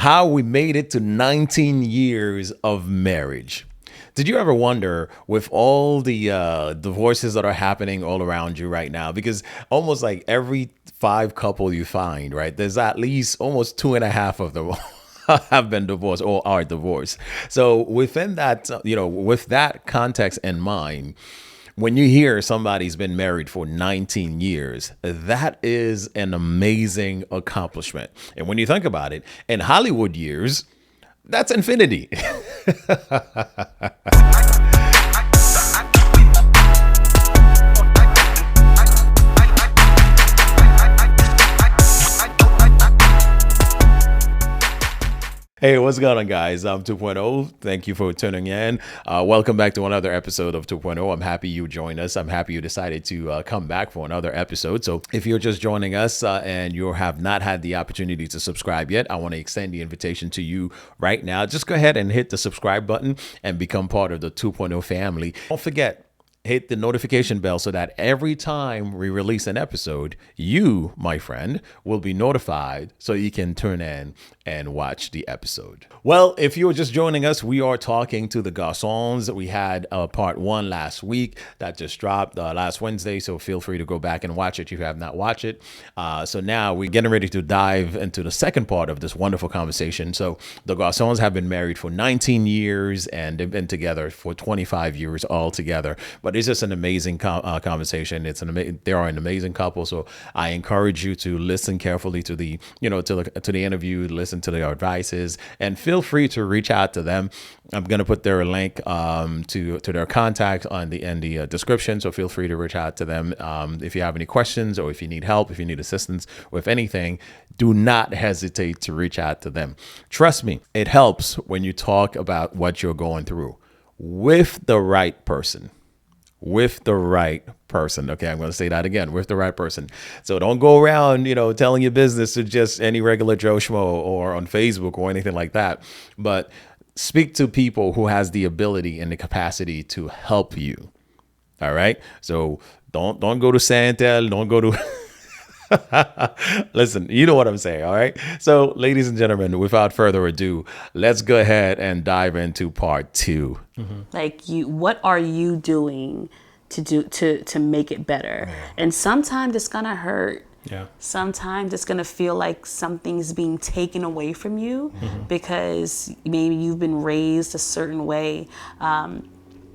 how we made it to 19 years of marriage. Did you ever wonder, with all the divorces that are happening all around you right now, because almost like every five couple you find, right, there's at least almost two and a half of them have been divorced or are divorced. So within that, with that context in mind, when you hear somebody's been married for 19 years, that is an amazing accomplishment. And when you think about it, in Hollywood years, that's infinity. Hey, what's going on, guys? I'm 2.0. Thank you for tuning in. Welcome back to another episode of 2.0. I'm happy you joined us. I'm happy you decided to come back for another episode. So if you're just joining us and you have not had the opportunity to subscribe yet, I want to extend the invitation to you right now. Just go ahead and hit the subscribe button and become part of the 2.0 family. Don't forget, hit the notification bell so that every time we release an episode, you, my friend, will be notified so you can tune in and watch the episode. Well, if you're just joining us, we are talking to the Garçons. We had part one last week that just dropped last Wednesday, so feel free to go back and watch it if you have not watched it. So now we're getting ready to dive into the second part of this wonderful conversation. So the Garçons have been married for 19 years and they've been together for 25 years altogether. But it's just an amazing conversation. They are an amazing couple. So I encourage you to listen carefully to the interview, listen to their advices, and feel free to reach out to them. I'm going to put their link to their contact in the description. So feel free to reach out to them if you have any questions or if you need help, if you need assistance with anything. Do not hesitate to reach out to them. Trust me, it helps when you talk about what you're going through with the right person. With the right person. Okay, I'm going to say that again, with the right person. So don't go around, telling your business to just any regular Joe Schmo or on Facebook or anything like that. But speak to people who has the ability and the capacity to help you. All right. So don't go to Santel. Don't go to listen, you know what I'm saying. All right. So ladies and gentlemen, without further ado, let's go ahead and dive into part two. Mm-hmm. Like what are you doing to make it better? Yeah. And sometimes it's going to hurt. Yeah. Sometimes it's going to feel like something's being taken away from you because maybe you've been raised a certain way.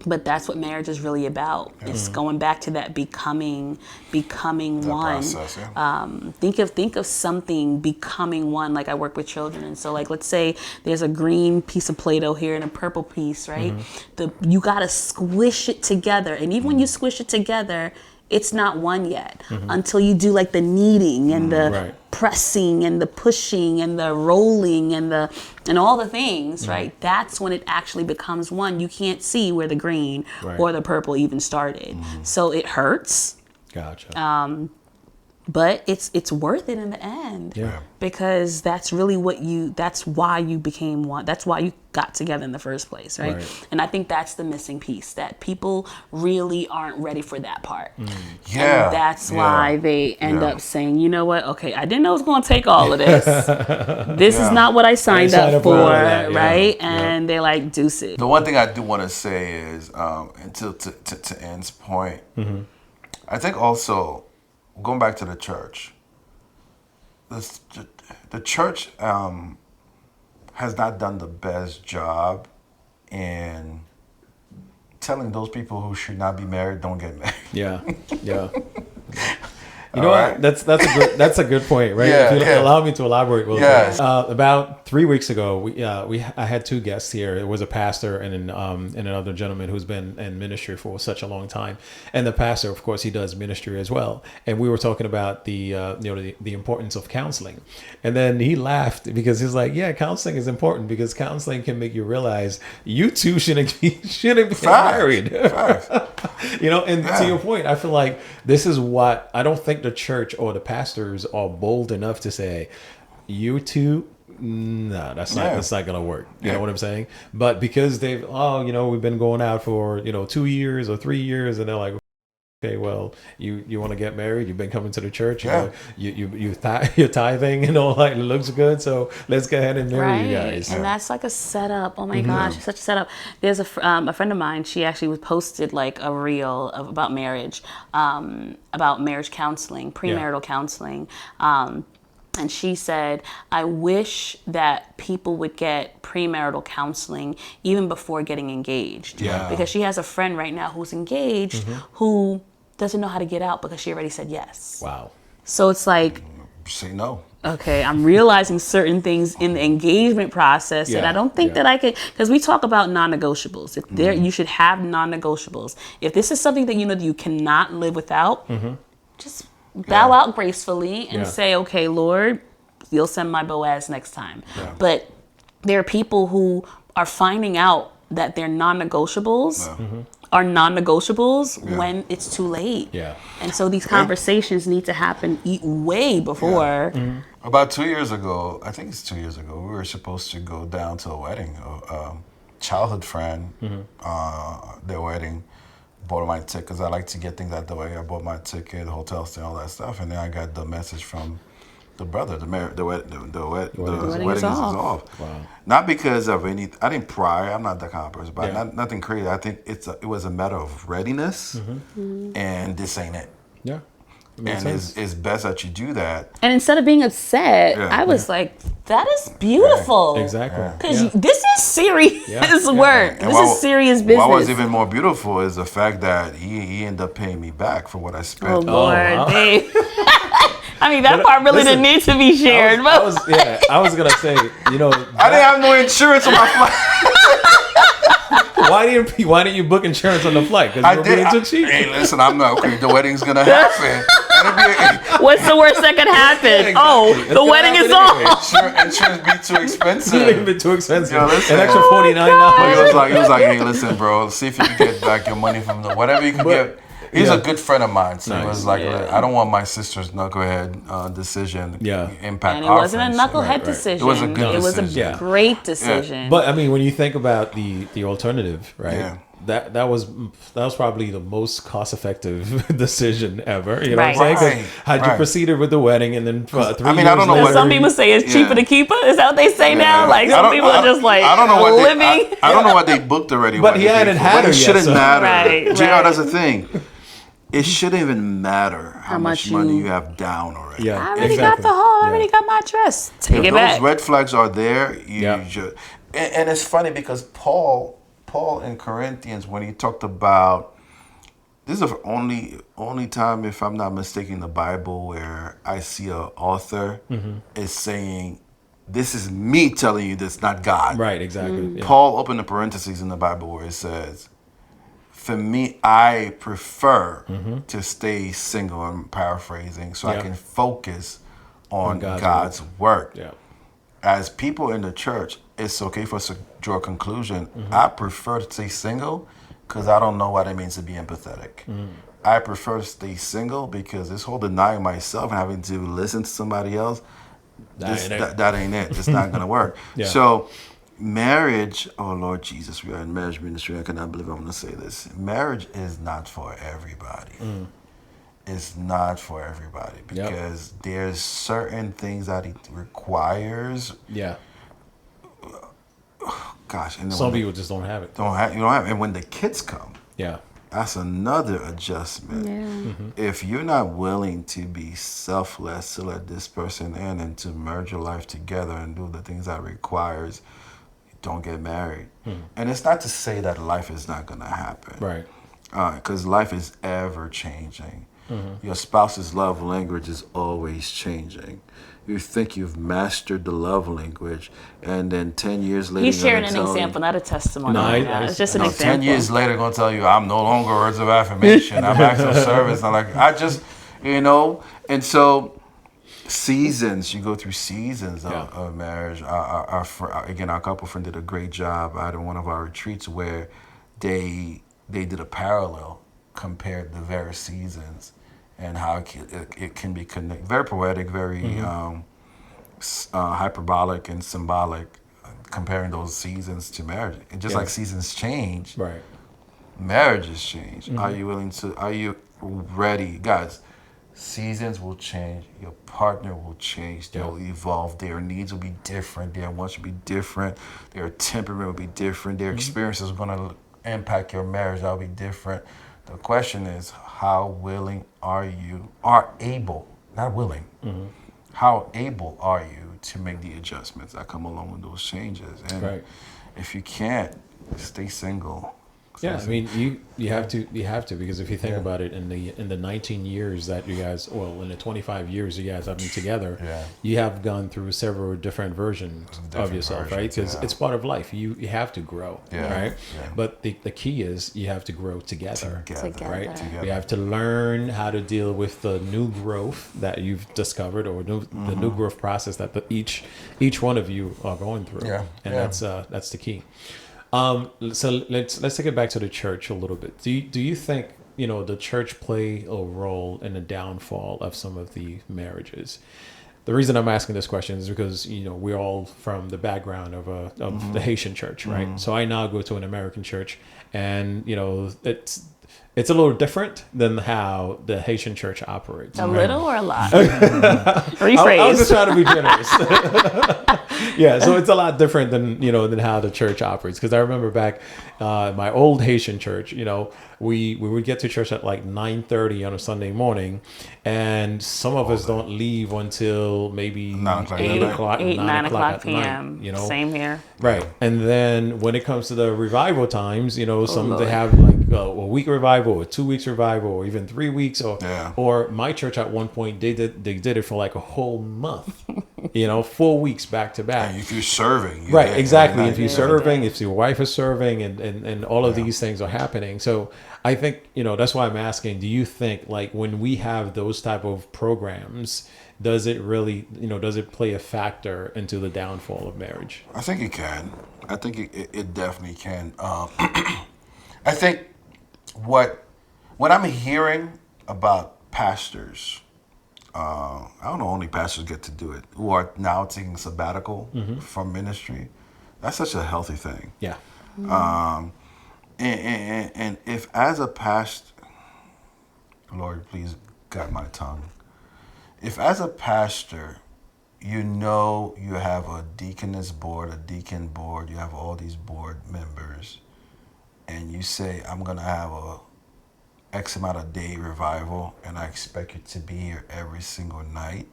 But that's what marriage is really about. Yeah. It's going back to that becoming that one. Process, yeah. Think of something becoming one. Like I work with children, and so like let's say there's a green piece of Play-Doh here and a purple piece, right? You gotta squish it together, and even when you squish it together, it's not one yet until you do like the kneading and the pressing and the pushing and the rolling and all the things, right? That's when it actually becomes one. You can't see where the green or the purple even started. So it hurts. Gotcha. But it's worth it in the end. Yeah. Because that's really that's why you became one. That's why you got together in the first place, right? And I think that's the missing piece, that people really aren't ready for that part. Yeah. And that's why they end up saying, you know what? Okay, I didn't know it was going to take all of this. This is not what I signed up for, right? And they're like, deuce it. The one thing I do want to say is, until to Ann's point, I think also, going back to the church, the church has not done the best job in telling those people who should not be married, don't get married. Yeah. You know what? That's a good point, right? If you allow me to elaborate real quick. About 3 weeks ago, I had two guests here. It was a pastor and another gentleman who's been in ministry for such a long time. And the pastor, of course, he does ministry as well. And we were talking about the importance of counseling. And then he laughed because he's like, "Yeah, counseling is important because counseling can make you realize you two shouldn't be married." And to your point, I feel like this is what I don't think the church or the pastors are bold enough to say, you two, no, that's not gonna work. You know what I'm saying? But because we've been going out for 2 years or 3 years, and they're like, okay, well, you want to get married? You've been coming to the church. You Yeah. know, you're tithing and all that. It looks good, so let's go ahead and marry you guys. And that's like a setup. Oh my gosh, it's such a setup. There's a friend of mine. She actually was posted like a reel about marriage, about marriage counseling, premarital counseling. And she said, I wish that people would get premarital counseling even before getting engaged. Yeah. Because she has a friend right now who's engaged who doesn't know how to get out because she already said yes. Wow. So it's like, Say no. okay, I'm realizing certain things in the engagement process that I don't think that I can, because we talk about non-negotiables. If there, you should have non-negotiables. If this is something that you know that you cannot live without, just bow out gracefully and say, okay, Lord, you'll send my Boaz next time. Yeah. But there are people who are finding out that their non-negotiables are non-negotiables when it's too late. Yeah. And so these conversations need to happen way before. About 2 years ago, I think it's 2 years ago, we were supposed to go down to a wedding. A childhood friend, their wedding, bought my ticket because I like to get things out the way. I bought my ticket, hotel stay, all that stuff, and then I got the message from the brother, the wedding is off. Wow. Not because of any. I didn't pry. I'm not that kind of person, but nothing crazy. I think it was a matter of readiness, and this ain't it. Yeah. And it's best that you do that. And instead of being upset, I was like, that is beautiful. Exactly. Because this is serious work. And This is serious business. What was even more beautiful is the fact that he ended up paying me back for what I spent. Oh, Lord, wow. babe. I mean, that part really didn't need to be shared. I was going to say, you know. I didn't have no insurance on my flight. Why didn't you book insurance on the flight? Because you were being too cheap. Hey, listen, I'm not okay. The wedding's going to happen. What's the worst that could happen? Exactly. Oh, the wedding is on. Insurance be too expensive. It's been too expensive. Yo, listen. An extra $49. He was like, hey, listen, bro, see if you can get back your money from whatever you can get. He's a good friend of mine, so he was like, I don't want my sister's knucklehead decision impact. And it wasn't a knucklehead decision. It was a good decision. It was a great decision. But I mean, when you think about the alternative, right? Yeah. That was probably the most cost effective decision ever. You know Right. what I'm saying? 'Cause Right. had you proceeded with the wedding and then 3 I years don't know later, what- Some people say it's cheaper to keep it. Is that what they say now? Like some people are just like I don't know what living. I don't know what they booked already. But what he they hadn't paid for. had But her it yet, shouldn't so- matter. Right, You know, right. that's the thing. It shouldn't even matter how much much money you- you have down already. Yeah, I already exactly. got the hall. I Yeah. already got my dress. Take If it those back. red flags are there, you Yeah. just and it's funny because Paul in Corinthians, when he talked about, this is the only time, if I'm not mistaken, in the Bible where I see an author is saying, "This is me telling you this, not God." Right, exactly. Yeah. Paul opened the parentheses in the Bible where it says, "For me, I prefer to stay single." I'm paraphrasing, so I Yeah. can focus on God's God's work. Yeah. As people in the church, it's okay for us to draw a conclusion. I prefer to stay single because I don't know what it means to be empathetic. I prefer to stay single because this whole denying myself and having to listen to somebody else, that ain't it. It's not going to work. Yeah. So marriage, oh Lord Jesus, we are in marriage ministry. I cannot believe I'm going to say this. Marriage is not for everybody. It's not for everybody because there's certain things that it requires. Yeah. Gosh, and then Some when people just don't have it. you don't have, and when the kids come, Yeah. that's another adjustment. If you're not willing to be selfless to let this person in and to merge your life together and do the things that requires, don't get married. And it's not to say that life is not going to happen. Right. Because life is ever changing. Your spouse's love language is always changing. You think you've mastered the love language, and then 10 years later, He's you're sharing gonna an tell example, not a testimony. No, It's just an you, example. 10 years later, going to tell you, I'm no longer words of affirmation. I'm acts of service. I'm like, and so seasons, you go through seasons of marriage. Our couple friend did a great job at one of our retreats where they did a parallel, compared the various seasons and how it can be connected. Very poetic, very hyperbolic and symbolic, comparing those seasons to marriage. And just like seasons change, Right. marriages change. Are you willing to? ready, guys, seasons will change. Your partner will change. They'll evolve. Their needs will be different. Their wants will be different. Their temperament will be different. Their experiences are going to impact your marriage. That'll be different. The question is, how willing are you, are able, not willing, how able are you to make the adjustments that come along with those changes? And if you can't, stay single. Yeah, I mean, you have to because if you think about it, in the 19 years that you guys, well, in the 25 years you guys have been together, you have gone through several different versions of yourself, right? Because it's part of life. You have to grow, right? But the key is you have to grow together. Right? Together. You have to learn how to deal with the new growth that you've discovered, or the new growth process that each one of you are going through, and that's the key. So let's take it back to the church a little bit. Do you think the church play a role in the downfall of some of the marriages? The reason I'm asking this question is because we're all from the background of the Haitian church, right? So I now go to an American church, and it's a little different than how the Haitian church operates. A little or a lot? Rephrase. I was just trying to be generous. Yeah, so it's a lot different than how the church operates. Because I remember back my old Haitian church, we would get to church at like 9:30 on a Sunday morning, and some of us don't leave until maybe 9 o'clock p.m. Same here. Right. And then when it comes to the revival times, some they have like a week revival, or 2 weeks revival, or even 3 weeks, or my church at one point they did it for like a whole month. 4 weeks back to back. And if you're serving, right? Exactly. If you're serving, if your wife is serving, and all of these things are happening. So I think that's why I'm asking. Do you think like when we have those type of programs, does it really does it play a factor into the downfall of marriage? I think it can. I think it definitely can. I think what I'm hearing about pastors. I don't know, only pastors get to do it, who are now taking sabbatical from ministry. That's such a healthy thing. Yeah. And if as a pastor, Lord, please guide my tongue. If as a pastor, you have a deaconess board, a deacon board, you have all these board members, and you say, I'm going to have a X amount of day revival, and I expect you to be here every single night.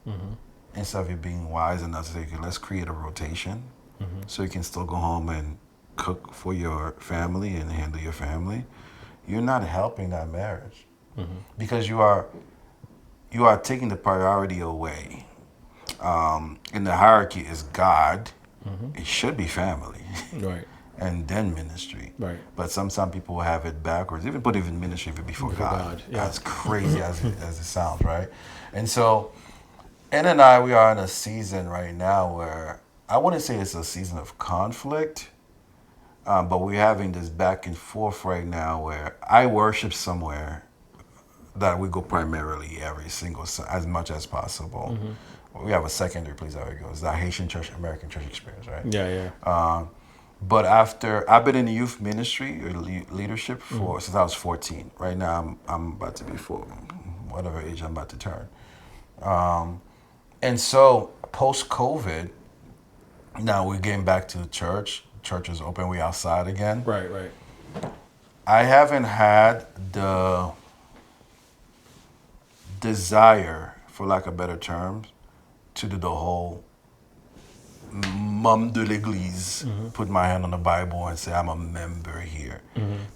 Instead of you being wise enough to say, okay, let's create a rotation so you can still go home and cook for your family and handle your family, you're not helping that marriage because you are taking the priority away. In the hierarchy is God. It should be family. Right. And then ministry. Right. But sometimes people will have it backwards. Even put even ministry before God. Yeah. As crazy as it sounds, right? And so, Ann and I, we are in a season right now where I wouldn't say it's a season of conflict, but we're having this back and forth right now where I worship somewhere that we go primarily every single as much as possible. We have a secondary place that we go. It's the Haitian church, American church experience, right? Yeah. But after I've been in the youth ministry or leadership since I was 14. Right now I'm about to be whatever age I'm about to turn. And so post-COVID, now we're getting back to the church. Church is open. We're outside again. Right. I haven't had the desire, for lack of better terms, to do the whole mum de l'église, put my hand on the Bible and say I'm a member here.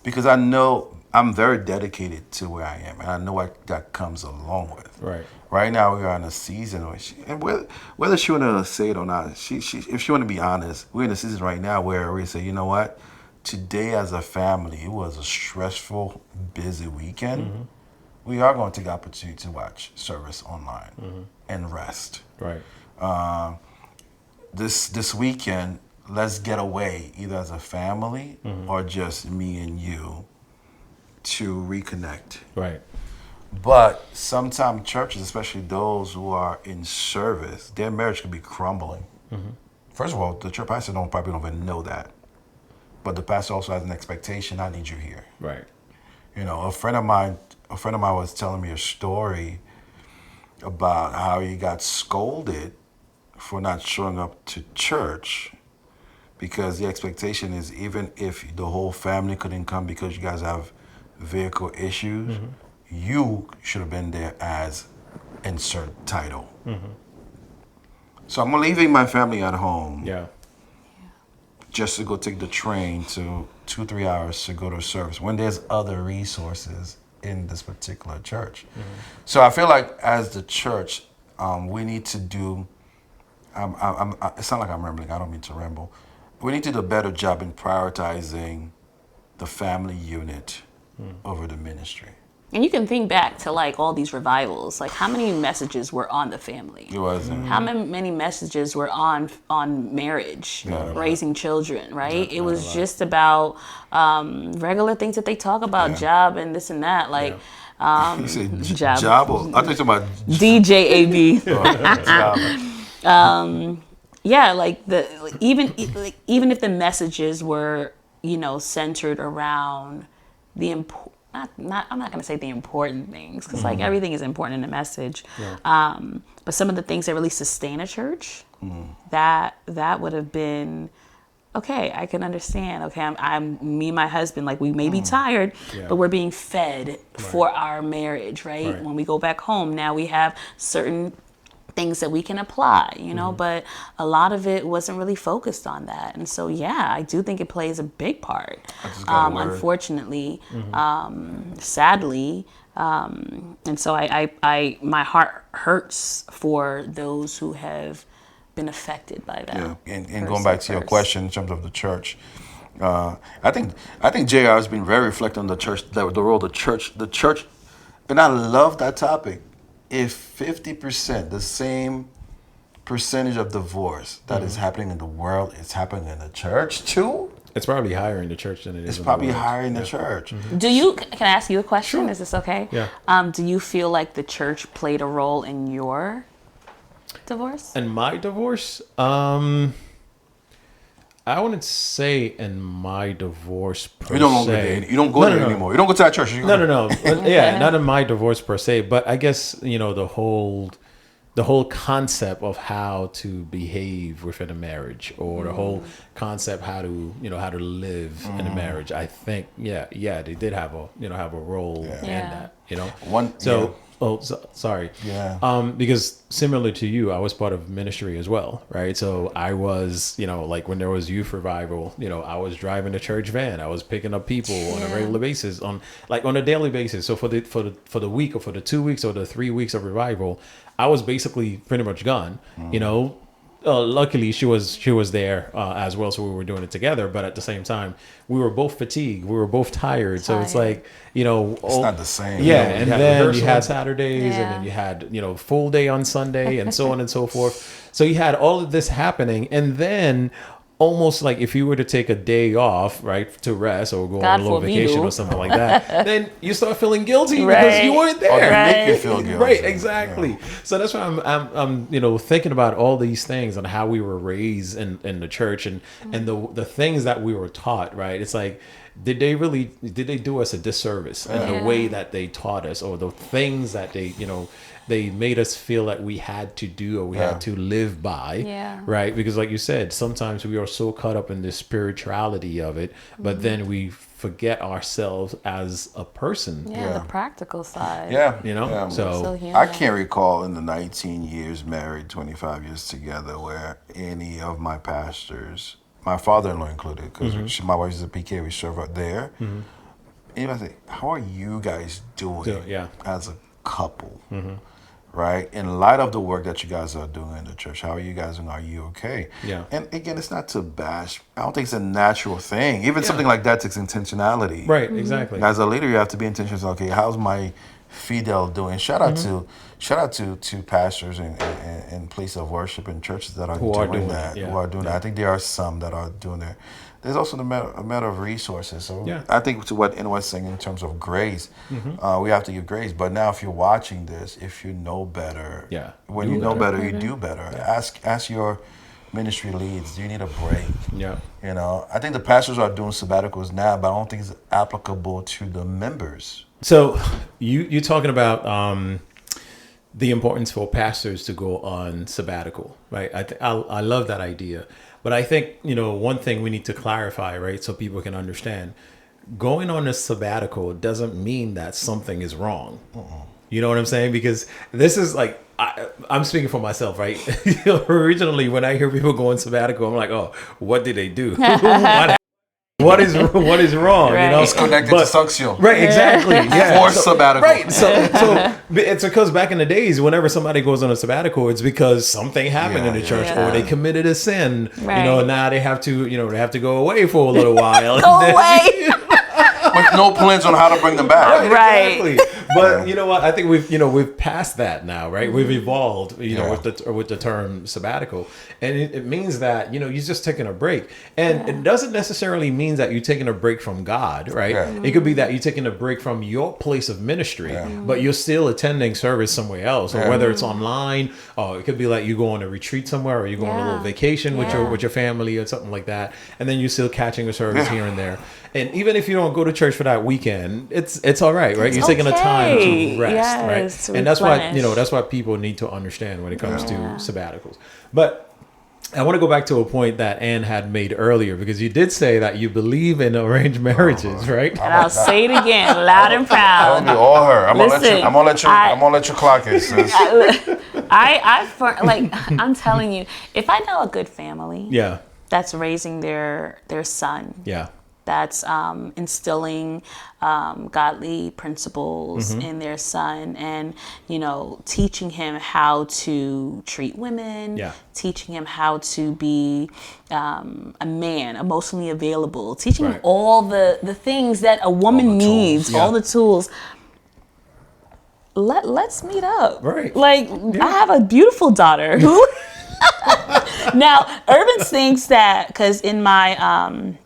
Because I know I'm very dedicated to where I am, and I know what that comes along with. Right. Right now we are in a season where whether she want to say it or not, if she want to be honest, we're in a season right now where we say, you know what, today as a family, it was a stressful, busy weekend. We are going to take the opportunity to watch service online and rest. Right. This weekend, let's get away either as a family or just me and you to reconnect. Right. But sometimes churches, especially those who are in service, their marriage could be crumbling. First of all, the church pastor probably don't even know that. But the pastor also has an expectation, I need you here. Right. A friend of mine was telling me a story about how he got scolded for not showing up to church because the expectation is even if the whole family couldn't come because you guys have vehicle issues, you should have been there as insert title. So I'm leaving my family at home. Yeah. Just to go take the train to 2-3 hours to go to service when there's other resources in this particular church. So I feel like as the church, we need to do. It's not like I'm rambling. I don't mean to ramble. We need to do a better job in prioritizing the family unit over the ministry. And you can think back to like all these revivals. Like how many messages were on the family? It wasn't. How many messages were on marriage, raising children, right? It was just about regular things that they talk about, job and this and that. Like You said job. Jabba. I thought you were about DJ AB. Jabba. Yeah, like even if the messages were centered around the I'm not going to say the important things because like everything is important in the message, but some of the things that really sustain a church, that would have been okay. I can understand. Okay, I'm me and my husband, like we may be tired, but we're being fed for our marriage, right? When we go back home, now we have certain things that we can apply, but a lot of it wasn't really focused on that. And so, I do think it plays a big part. Unfortunately, sadly. And so I my heart hurts for those who have been affected by that. Yeah, and going back to your question in terms of the church, I think JR has been very reflective on the church, the role of the church, and I love that topic. If 50%, the same percentage of divorce that is happening in the world is happening in the church too, it's probably higher in the church than it is. It's probably higher in the church. Can I ask you a question? Sure. Is this okay? Yeah. Do you feel like the church played a role in your divorce? In my divorce, I wouldn't say in my divorce per You no longer se. date. You don't go there anymore. You don't go to that church. No. Yeah, not in my divorce per se, but I guess the whole concept of how to behave within a marriage, or the whole concept how to live in a marriage. I think they did have a role in that. Sorry. Yeah. Because similar to you, I was part of ministry as well, right? So I was, like when there was youth revival, I was driving the church van. I was picking up people on a regular basis, on a daily basis. So for the week, or for the 2 weeks or the 3 weeks of revival, I was basically pretty much gone. Luckily she was there as well, so we were doing it together. But at the same time, we were both fatigued, we were both tired. So it's like it's not the same. Yeah, and then you had Saturdays, and then you had full day on Sunday, and so on and so forth. So you had all of this happening, and then almost like if you were to take a day off, right, to rest or go on a little vacation or something like that, then you start feeling guilty because you weren't there. Or they make you feel guilty. Right, exactly. Yeah. So that's why I'm thinking about all these things and how we were raised in the church and the things that we were taught, right? It's like, did they do us a disservice in the way that they taught us, or the things that they made us feel that we had to do or we had to live by, right? Because like you said, sometimes we are so caught up in the spirituality of it, but then we forget ourselves as a person. The practical side. So I can't recall in the 19 years married, 25 years together, where any of my pastors, my father-in-law included, because my wife is a PK, we serve out there. And I say, how are you guys doing as a couple? Right? In light of the work that you guys are doing in the church, how are you guys doing? Are you okay? Yeah. And again, it's not to bash. I don't think it's a natural thing. Even something like that takes intentionality. Right, exactly. As a leader, you have to be intentional. Okay, how's my fidel doing? Shout out to pastors and places of worship and churches that are doing that. Who are doing that. I think there are some that are doing that. There's also a matter of resources. So I think to what Inwa was saying in terms of grace, we have to give grace. But now, if you're watching this, if you know better, when you know better, you do better. Ask your ministry leads, do you need a break? Yeah. You know, I think the pastors are doing sabbaticals now, but I don't think it's applicable to the members. So you're talking about the importance for pastors to go on sabbatical, right? I love that idea, but I think, you know, one thing we need to clarify, right, so people can understand, going on a sabbatical doesn't mean that something is wrong. You know what I'm saying? Because this is like, I'm speaking for myself, right? Originally, when I hear people go on sabbatical, I'm like, oh, what did they do? What is wrong? Right. You know, It's connected to suction. Right, exactly. Yeah. Forced sabbatical. Right. So it's because back in the days, whenever somebody goes on a sabbatical, it's because something happened in the church or they committed a sin. Right. You know, now they have to go away for a little while. Go away. With no plans on how to bring them back. Right. Exactly. But you know what? I think we've passed that now, right? We've evolved, with the term sabbatical, and it means that you're just taking a break, and it doesn't necessarily mean that you're taking a break from God, right? Yeah. It could be that you're taking a break from your place of ministry, but you're still attending service somewhere else, or whether it's online, or it could be like you go on a retreat somewhere, or you go on a little vacation with your family or something like that, and then you're still catching a service here and there. And even if you don't go to church for that weekend, it's all right, right? You're taking a time to rest, right? And that's why people need to understand when it comes to sabbaticals. But I want to go back to a point that Ann had made earlier, because you did say that you believe in arranged marriages, right? And I'll say it again, loud and proud. That'll be all her. I'm Listen, gonna let you clock it, sis. I'm telling you, if I know a good family, Yeah. that's raising their son, Yeah. that's instilling godly principles in their son, and teaching him how to treat women, teaching him how to be a man, emotionally available, teaching him all the things that a woman needs, all the tools. Let's meet up. Right. I have a beautiful daughter who now Urban thinks that, because in my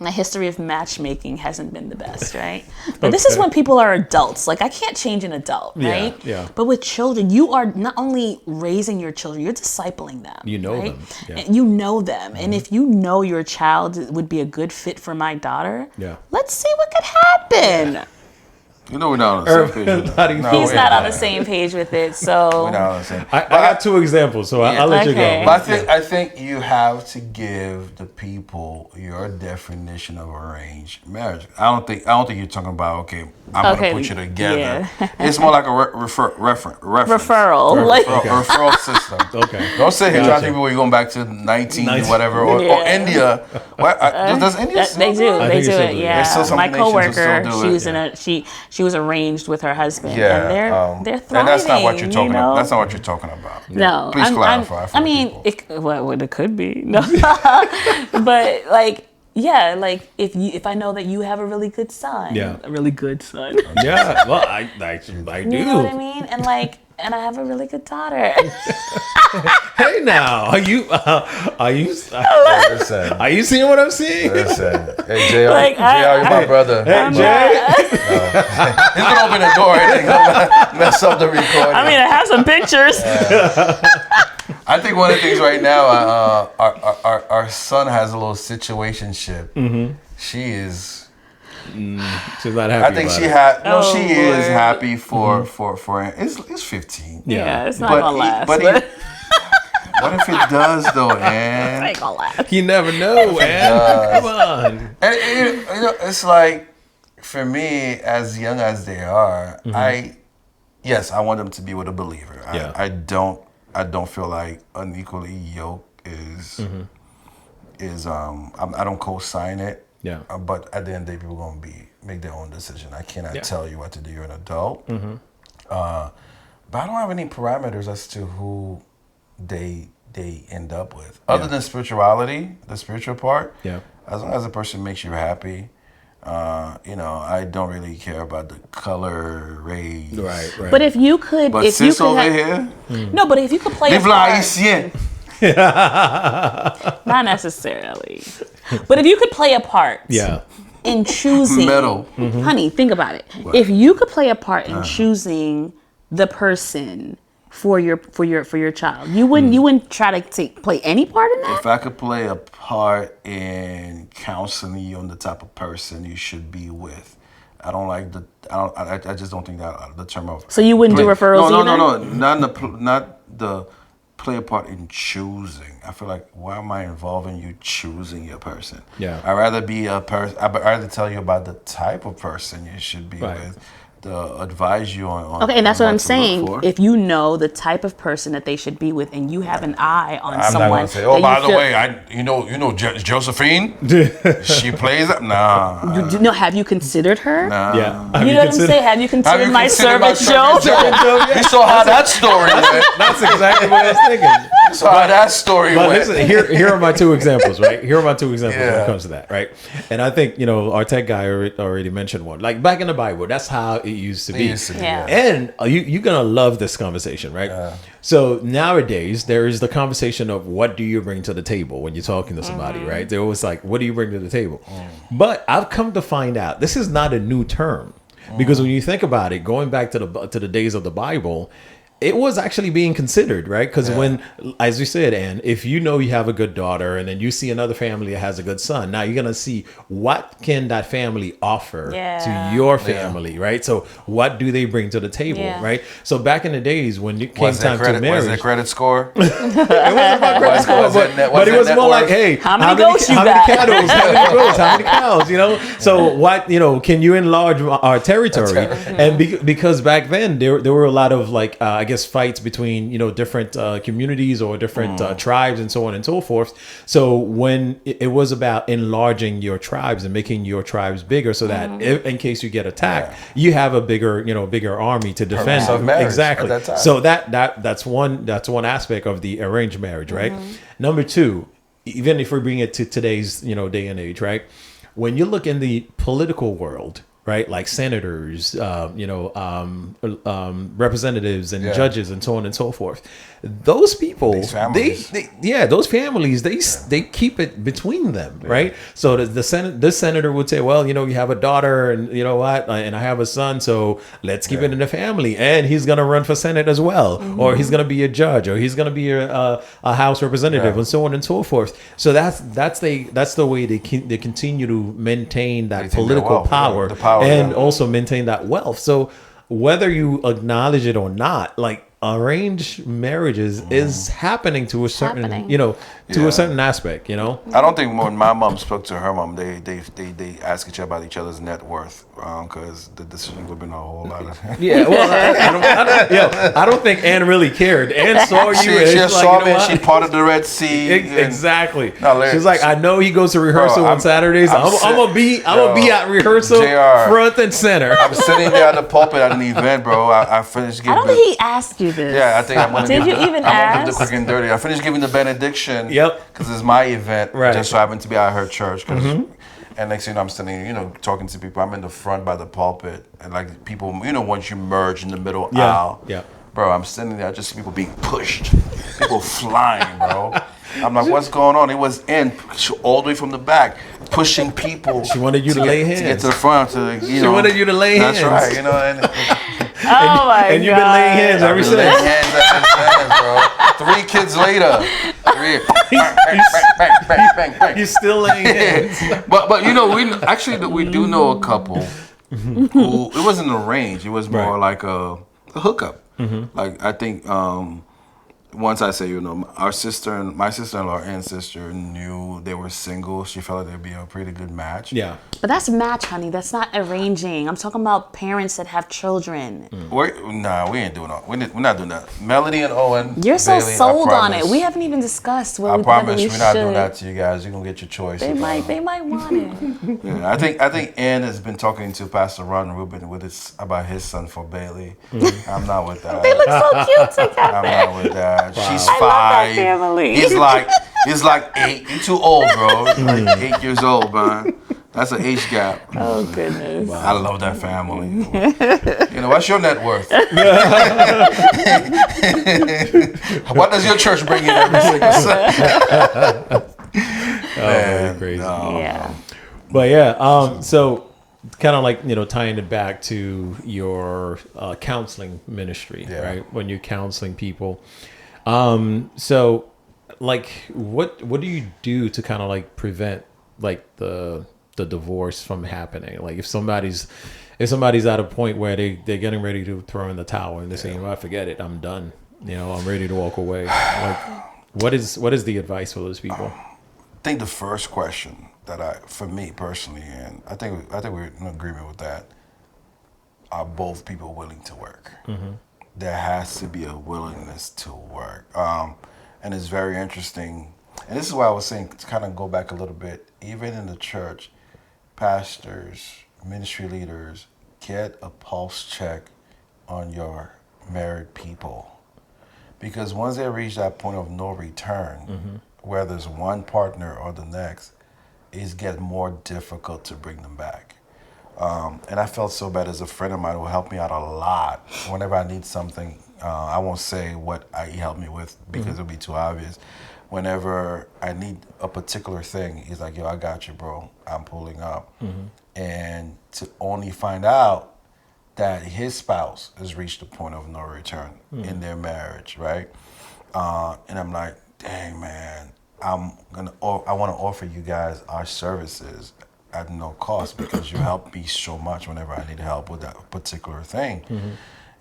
history of matchmaking hasn't been the best, right? But this is when people are adults. Like, I can't change an adult, right? Yeah. But with children, you are not only raising your children, you're discipling them. You know them. Yeah. And you know them. And if you know your child would be a good fit for my daughter, let's see what could happen. You know we're not on the same page. He's not on the same page with it, so. We're not on the same. I got two examples, so I'll let you go. But I think you have to give the people your definition of arranged marriage. I don't think you're talking about I'm gonna put you together. Yeah. It's more like a referral. Referral system. Okay. Don't sit here trying to people you're going back to 19 whatever or India. Does India still they do it? Yeah. My coworker, she was arranged with her husband. Yeah. And they're thriving. And that's not what you're talking about. That's not what you're talking about. No. Please clarify. It could be. No. But if I know that you have a really good son, a really good son. Yeah, well, I do. You know what I mean? And I have a really good daughter. Hey, now, are you seeing what I'm seeing? Listen, hey JR, you're my brother. Hey, Jay. He's gonna open the door and gonna mess up the recording. I mean, I have some pictures. I think one of the things right now, our son has a little situationship. Mm-hmm. She is. She's not happy. I think she had. No, she is happy for it's 15. Yeah, it's not gonna last. What if it does though, Ann? It's not gonna last. You never know, Ann. Come on. And it's like, for me, as young as they are, I want them to be with a believer. I don't feel like unequally yoked is I don't co-sign it. Yeah. But at the end of the day, people are going to make their own decision. I cannot tell you what to do. You're an adult. Mm-hmm. But I don't have any parameters as to who they end up with. Other than spirituality, the spiritual part. Yeah. As long as the person makes you happy, I don't really care about the color, race. Right. But if you could, but sis over here. No, but if you could play a part. Not necessarily. But if you could play a part in choosing, honey, think about it. What? If you could play a part in choosing the person for your child? You wouldn't try to play any part in that? If I could play a part in counseling you on the type of person you should be with, I don't like the. I just don't think that the term of. So you wouldn't do referrals either? No. Not the play a part in choosing. I feel like, why am I involving you choosing your person? Yeah. I'd rather be a person. I'd rather tell you about the type of person you should be with. To advise you on okay, and that's on what I'm to look saying. for. If you know the type of person that they should be with, and you have an eye on I'm someone, not gonna say, oh, that by the way, you know Josephine, she plays that. Nah, have you considered her? nah. Yeah. You know what I'm saying? Have you considered my servant Joe? You saw how that story went. That's exactly what I was thinking. You saw how that story But went. listen, here are my two examples, right? Here are my two examples when Yeah. it comes to that, right? And I think, our tech guy already mentioned one. Like back in the Bible, that's how it used to be. Yeah. And you're going to love this conversation, right? So nowadays, there is the conversation of what do you bring to the table when you're talking to somebody, right? They're always like, what do you bring to the table? But I've come to find out this is not a new term. Because when you think about it, going back to the days of the Bible, it was actually being considered, right? Because when, as you said, Ann, if you know you have a good daughter and then you see another family that has a good son, now you're going to see what can that family offer to your family, right? So what do they bring to the table, right? So back in the days when it came time to marriage. Was there credit score? It wasn't about credit score, but it was more like, hey, how many goats you got? How many cattle? How many goats? How many cows? So what? Can you enlarge our territory? And because back then there were a lot of like I guess fights between different communities or different tribes and so on and so forth. So when it was about enlarging your tribes and making your tribes bigger, so that if, in case you get attacked, you have a bigger army to defend. Exactly. At that time. So that's one aspect of the arranged marriage, right? Number two, even if we bring it to today's day and age, right? When you look in the political world, right, like senators, representatives and judges and so on and so forth, those people, those families, they keep it between them, right? So this senator would say, well, you have a daughter, and you know what, and I have a son, so let's keep it in the family, and he's gonna run for Senate as well, or he's gonna be a judge, or he's gonna be a House representative, and so on and so forth. So that's the way they continue to maintain that political power, and also maintain that wealth. So whether you acknowledge it or not, like arranged marriages is happening to a certain, to a certain aspect, I don't think when my mom spoke to her mom, they ask each other about each other's net worth, because the decision would have been a whole lot of. I don't think Ann really cared. Ann saw you. She just saw me. She parted the Red Sea. Exactly. She's like, I know he goes to rehearsal on Saturdays. I'm gonna be at rehearsal, front and center. I'm sitting there at the pulpit at an event, bro. I finished giving. I don't think he asked you this. Yeah, I think I'm gonna. Did you even ask? I'm gonna do the quick and dirty. I finished giving the benediction. Yep. Because it's my event. Right. Just so I happened to be at her church. And next thing you know, I'm standing, talking to people. I'm in the front by the pulpit, and like people, once you merge in the middle aisle. Yeah. Bro, I'm standing there, I just see people being pushed, people flying, bro. I'm like, what's going on? It was in all the way from the back, pushing people. She wanted you to lay hands. To get to the front, She wanted you to lay hands. That's right, And you've been laying hands ever since. Laying hands ever since, bro. 3 kids later. Bang. You're still laying hands. But we do know a couple who, it wasn't arranged. It was more like a hookup. Like I think once I say, my sister-in-law and sister knew they were single. She felt like they'd be a pretty good match. Yeah. But that's match, honey. That's not arranging. I'm talking about parents that have children. We ain't doing that. We're not doing that. Melody and Owen. You're so Bailey, sold on it. We haven't even discussed whether we should. I promise we're not doing that to you guys. You're gonna get your choice. They might want it. Yeah, I think Ann has been talking to Pastor Ron Rubin about his son for Bailey. I'm not with that. They look so cute together. I'm not with that. Wow. She's 5. I love that family. He's like 8. You're too old, bro. Like 8 years old, man. That's an age gap. Oh, goodness. Wow. I love that family. What's your net worth? What does your church bring in every single Sunday? Very crazy. Yeah. But yeah, so kind of like, tying it back to your counseling ministry, right? When you're counseling people. So like, what do you do to kind of like prevent like the divorce from happening? Like if somebody's at a point where they're getting ready to throw in the towel and they're saying, well, forget it, I'm done. I'm ready to walk away. Like, what is the advice for those people? I think the first question for me personally, and I think we're in agreement with that, are both people willing to work? Mm-hmm. There has to be a willingness to work. And it's very interesting. And this is why I was saying, to kind of go back a little bit, even in the church, pastors, ministry leaders, get a pulse check on your married people. Because once they reach that point of no return, whether it's one partner or the next, it's getting more difficult to bring them back. And I felt so bad as a friend of mine who helped me out a lot. Whenever I need something, I won't say what he helped me with because it'll be too obvious. Whenever I need a particular thing, he's like, yo, I got you, bro. I'm pulling up. And to only find out that his spouse has reached a point of no return in their marriage, right? And I'm like, dang, man, I want to offer you guys our services at no cost because you help me so much whenever I need help with that particular thing.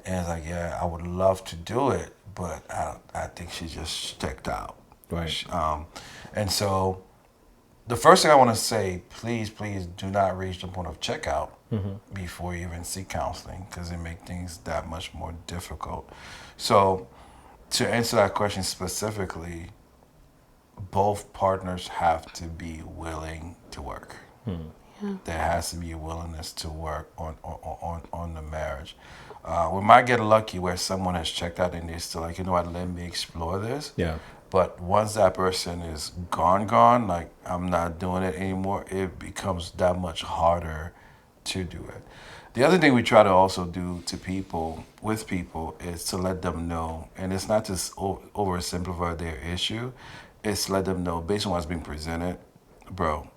And it's like, yeah, I would love to do it, but I think she just checked out. Right. And so the first thing I want to say, please do not reach the point of checkout before you even seek counseling, because it makes things that much more difficult. So to answer that question specifically, both partners have to be willing to work. Yeah. There has to be a willingness to work on the marriage. We might get lucky where someone has checked out and they're still like, you know what, let me explore this. Yeah. But once that person is gone, like I'm not doing it anymore, it becomes that much harder to do it. The other thing we try to also do with people, is to let them know, and it's not to oversimplify their issue, it's to let them know based on what's being presented, bro,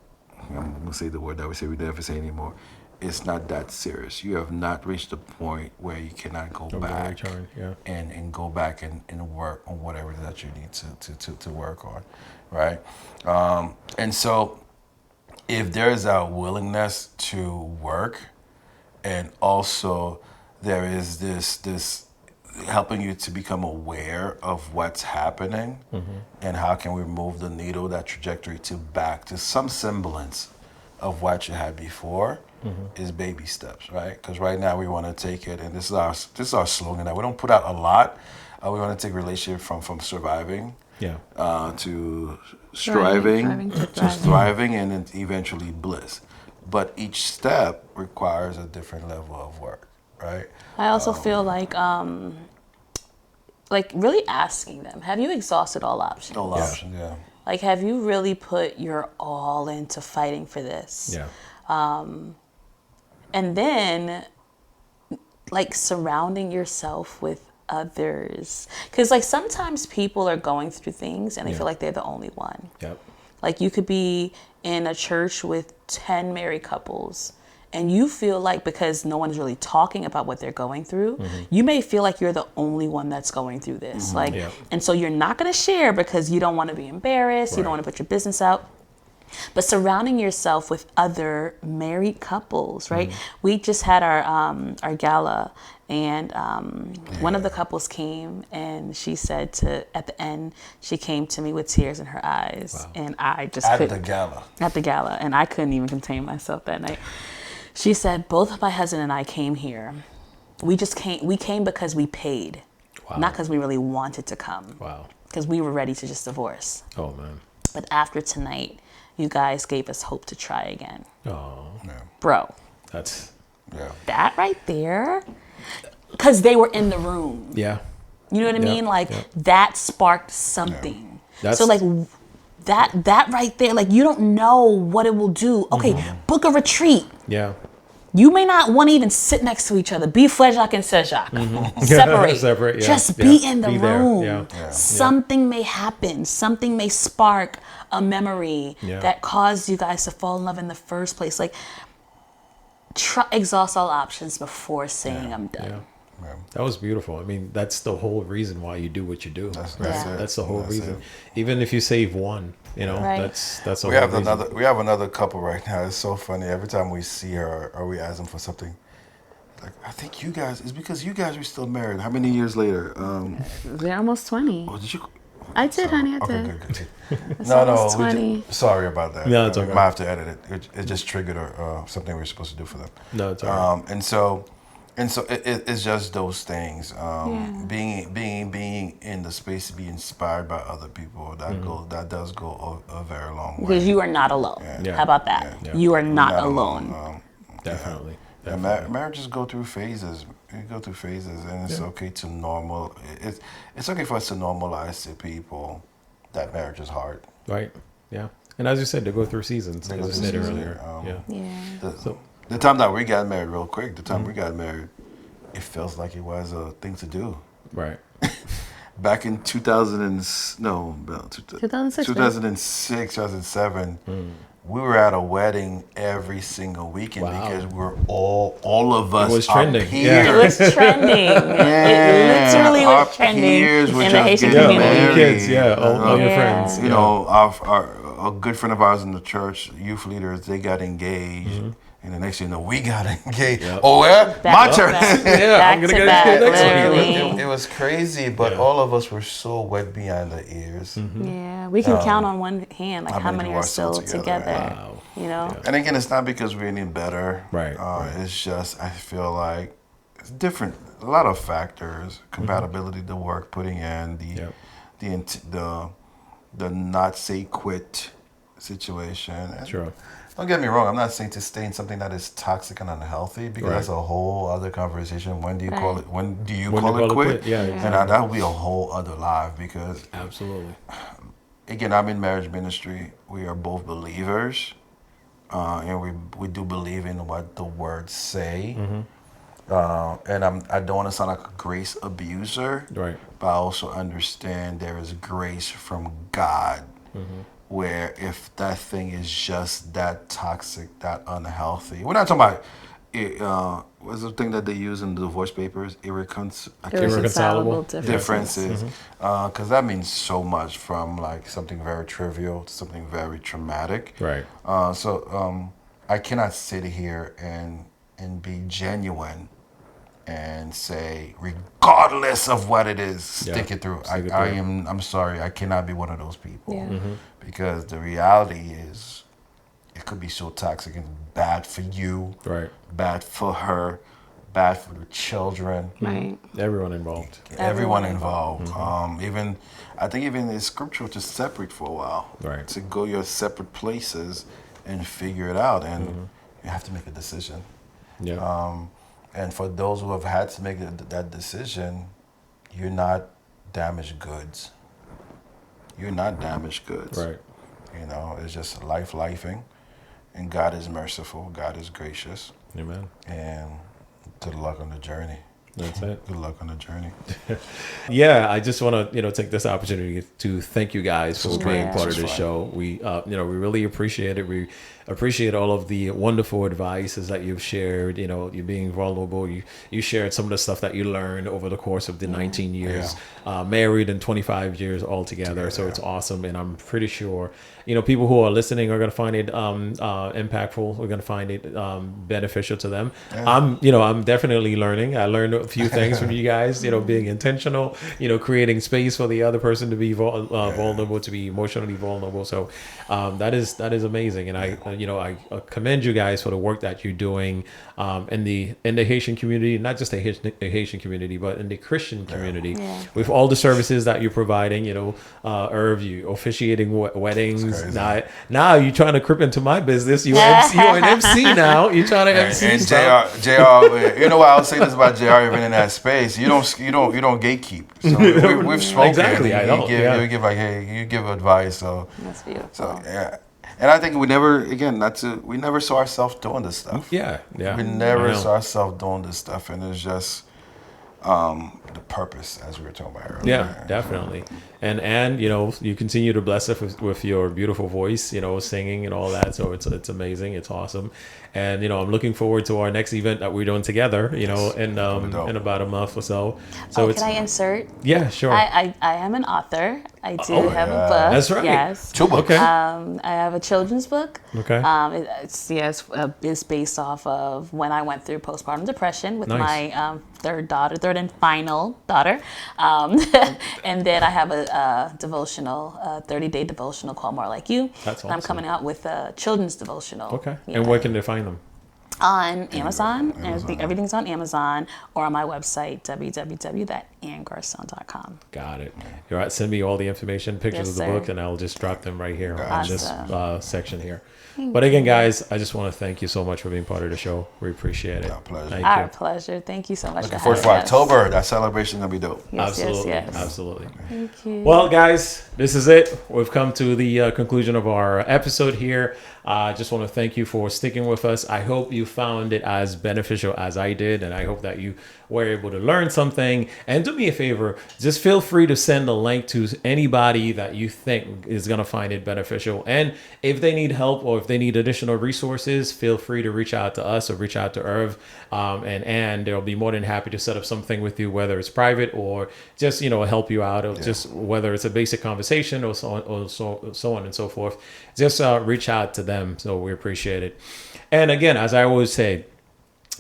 I'm going to say the word that we say we never say anymore, it's not that serious. You have not reached the point where you cannot go back and go back and work on whatever that you need to work on, right? And so if there's a willingness to work, and also there is this helping you to become aware of what's happening and how can we move the needle, that trajectory back to some semblance of what you had before, is baby steps, right? Because right now we want to take it, and this is our slogan that we don't put out a lot. We want to take relationship from surviving to striving to thriving, and then eventually bliss. But each step requires a different level of work, right? I also feel like really asking them, have you exhausted all options? All options, yeah. Like, have you really put your all into fighting for this? Yeah. And then, like, surrounding yourself with others. Because, like, sometimes people are going through things and they feel like they're the only one. Yep. Like, you could be in a church with 10 married couples, and you feel like, because no one's really talking about what they're going through, you may feel like you're the only one that's going through this. And so you're not going to share because you don't want to be embarrassed. Right. You don't want to put your business out. But surrounding yourself with other married couples, right? We just had our gala, and one of the couples came, and she said at the end, she came to me with tears in her eyes. Wow. And I just At the gala, and I couldn't even contain myself that night. She said, both my husband and I came here. We came because we paid, not because we really wanted to come. Wow. Because we were ready to just divorce. Oh, man. But after tonight, you guys gave us hope to try again. Oh. Yeah. Bro. That's... Yeah. That right there, because they were in the room. Yeah. You know what I mean? Like, that sparked something. Yeah. So, like, that right there, like, you don't know what it will do. Okay, book a retreat. Yeah. You may not want to even sit next to each other. Be Flejak and Sejak. Separate. Separate, yeah. Just be in the room. Yeah. Something may happen. Something may spark a memory that caused you guys to fall in love in the first place. Like, exhaust all options before saying I'm done. Yeah. That was beautiful. I mean, that's the whole reason why you do what you do. That's Yeah. it. That's the whole That's reason. it. Even if you save one, Right. that's the We whole have reason. another couple right now. It's so funny. Every time we see her or we ask them for something, like, I think you guys, it's because you guys are still married. How many years later? We're almost 20. Oh, did you? I did, honey. I Okay, did. good. It's No, almost we 20. sorry about that. No, it's We okay. might have to edit it. It just triggered something we were supposed to do for them. No, it's all right. And so it's just those things. Being in the space to be inspired by other people that does go a very long way. Because you are not alone. Yeah. How about that? Yeah. You are not alone. Definitely. Yeah, Definitely. marriages go through phases. You go through phases, and it's okay to It's okay for us to normalize to people that marriage is hard. Right. Yeah. And as you said, they go through seasons, They as go I through said seasons, earlier. Yeah. Yeah. The time that we got married, real quick, the time we got married, it feels like it was a thing to do. Right. Back in 2006, 2007, we were at a wedding every single weekend Wow. because we're all of us was our trending. peers. Yeah. It was trending. It literally our was trending peers were in the just Haitian getting Yeah, all your community. kids, yeah, all your Yeah. friends. You know, a good friend of ours in the church, youth leaders, they got engaged. And the next thing you know, we got engaged. Yep. Oh, yeah? My turn. Yeah, Back I'm gonna to get back, into the next one. literally. It was crazy, but all of us were so wet behind the ears. Yeah, we can count on one hand, like how how many many people are are still still together. together. Wow. You know? And again, it's not because we're any better. Right, right. It's just, I feel like it's different. A lot of factors, compatibility, the work putting in, the not say quit situation. And Sure. don't get me wrong. I'm not saying to stay in something that is toxic and unhealthy because Right. that's a whole other conversation. When do you call it? When do you When call you it quit? Yeah, And exactly. that would be a whole other life because Absolutely. again, I'm in marriage ministry. We are both believers, and we do believe in what the words say. And I don't want to sound like a grace abuser, Right. but I also understand there is grace from God, where if that thing is just that toxic, that unhealthy, we're not talking about. What's the thing that they use in the divorce papers? Irreconcilable Differences, because that means so much from like something very trivial to something very traumatic. Right. So I cannot sit here and be genuine and say, regardless of what it is, stick it through. Stick it I through. am. I'm sorry. I cannot be one of those people Yeah. because the reality is, it could be so toxic and bad for you, Right. bad for her, bad for the children. Right. Everyone involved. Everyone involved. Even I think even it's scriptural to separate for a while, Right. to go your separate places and figure it out, and you have to make a decision. Yeah. And for those who have had to make that decision, you're not damaged goods. You're not damaged goods. Right. You know, it's just lifing, and God is merciful. God is gracious, Amen. and good luck on the journey. That's it. Good luck on the journey. Yeah, I just want to, take this opportunity to thank you guys for being great. part of This the is show. We, we really appreciate it. We appreciate all of the wonderful advices that you've shared. You being vulnerable. You shared some of the stuff that you learned over the course of the 19 years, married and 25 years altogether. So it's awesome, and I'm pretty sure, people who are listening are going to find it impactful. We're going to find it beneficial to them. Yeah. I'm definitely learning. I learned a few things from you guys. Being intentional. Creating space for the other person to be vulnerable, to be emotionally vulnerable. So that is amazing, and I commend you guys for the work that you're doing in the Haitian community, not just the Haitian community, but in the Christian community, with all the services that you're providing. Irv, you officiating weddings. Now you're trying to creep into my business. You're an MC now. You're trying to MC. And JR, you know what I'll say this about JR even in that space. You don't gatekeep. So we've spoken. Exactly. I don't. You give like, hey, you give advice. So That's beautiful. So yeah. And I think we never saw ourselves doing this stuff. Yeah. We never saw ourselves doing this stuff, and it's just the purpose, as we were talking about earlier. Yeah, definitely. And you continue to bless us with your beautiful voice, singing and all that. So it's amazing. It's awesome. And I'm looking forward to our next event that we're doing together, in about a month or so. So can I insert? Yeah, sure. I am an author. I do have a book. That's right. Yes. 2 books. Okay. I have a children's book. Okay. It's based off of when I went through postpartum depression with Nice. my third and final daughter. And then I have a devotional, 30-day devotional called More Like You. That's And I'm awesome. coming out with a children's devotional. Okay. Yeah. And where can they find them? On Amazon. Everything's on Amazon or on my website, www.anngarcon.com. Got it. All right. Send me all the information, pictures Yes, of the sir. book, and I'll just drop them right here on this Awesome. section here. But again, guys, I just want to thank you so much for being part of the show. We appreciate it. Our pleasure. Thank Our you. pleasure. Thank you so much Looking for forward having for us. October. That celebration gonna be dope. Yes, Absolutely. yes, yes. Absolutely. Thank you. Well, guys, this is it. We've come to the conclusion of our episode here. I just want to thank you for sticking with us. I hope you found it as beneficial as I did, and I hope that you were able to learn something. And do me a favor, just feel free to send a link to anybody that you think is going to find it beneficial. And if they need help or if they need additional resources, feel free to reach out to us or reach out to Irv, and they'll be more than happy to set up something with you, whether it's private or just help you out, or just whether it's a basic conversation or so on and so forth. Just reach out to them. So we appreciate it. And again, as I always say,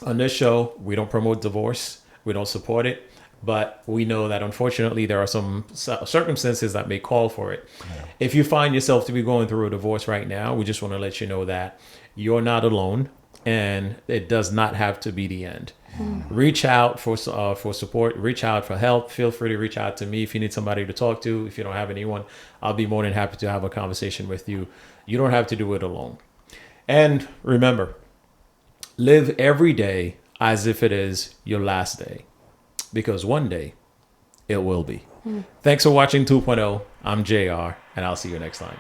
on this show, we don't promote divorce. We don't support it. But we know that unfortunately there are some circumstances that may call for it. Yeah. If you find yourself to be going through a divorce right now, we just want to let you know that you're not alone, and it does not have to be the end. Reach out for support. Reach out for help. Feel free to reach out to me if you need somebody to talk to. If you don't have anyone, I'll be more than happy to have a conversation with you. You don't have to do it alone. And remember, live every day as if it is your last day, because one day it will be. Thanks for watching 2.0. I'm JR, and I'll see you next time.